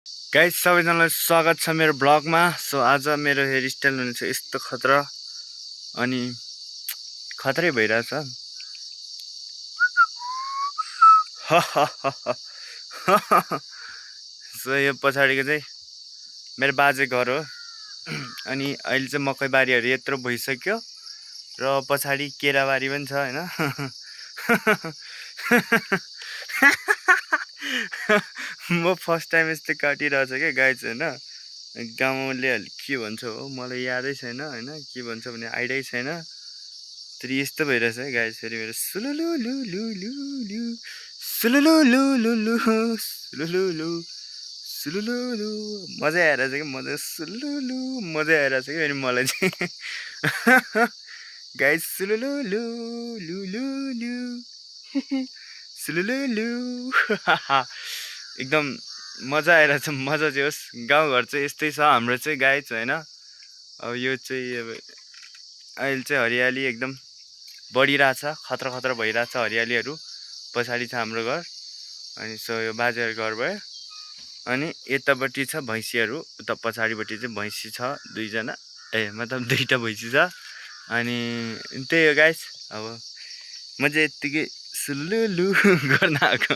Guys सबैजनालाई स्वागत छ मेरो ब्लगमा। सो आज मेरो हेयर स्टाइल हुनेछ यस्तो खतरा अनि खतरै भइरहेछ। सो यो पछाडिको चाहिँ मेरो बाजे घर हो। अनि अहिले चाहिँ मकै बारीहरू यत्रो भइसक्यो र पछाडि केराबारी पनि छ हैन। म फर्स्ट टाइम यस्तो काटिरहेछ क्या गाइस हैन। गाउँले के भन्छ हो मलाई यादै छैन हैन, के भन्छ भने आइडियै छैन। तर यस्तो भइरहेछ है गाइस। फेरि मेरो सुलुलु लु लु लु लु सुलुलु लु लु लु सुलुलु लु सुलुलु लु मजा आइरहेछ कि मजा सुलुलु मजा आइरहेछ कि अनि मलाई चाहिँ गाइस सुलुलु लु लु लु लु सुलुलु लु एकदम मजा आइरहेछ। मजा चाहिँ होस्। गाउँघर चाहिँ यस्तै छ हाम्रो चाहिँ गाइस होइन। अब यो चाहिँ अब अहिले चाहिँ हरियाली एकदम बढिरहेछ, खतरा खतरा भइरहेछ हरियालीहरू। पछाडि छ हाम्रो घर अनि सो यो बाजेहरूको घर भयो। अनि यतापट्टि छ भैँसीहरू, उता पछाडिपट्टि चाहिँ भैँसी छ दुईजना, मतलब दुईवटा भैँसी छ। अनि त्यही हो गाइस। अब म चाहिँ यत्तिकै सुलुलु गर्न आएको।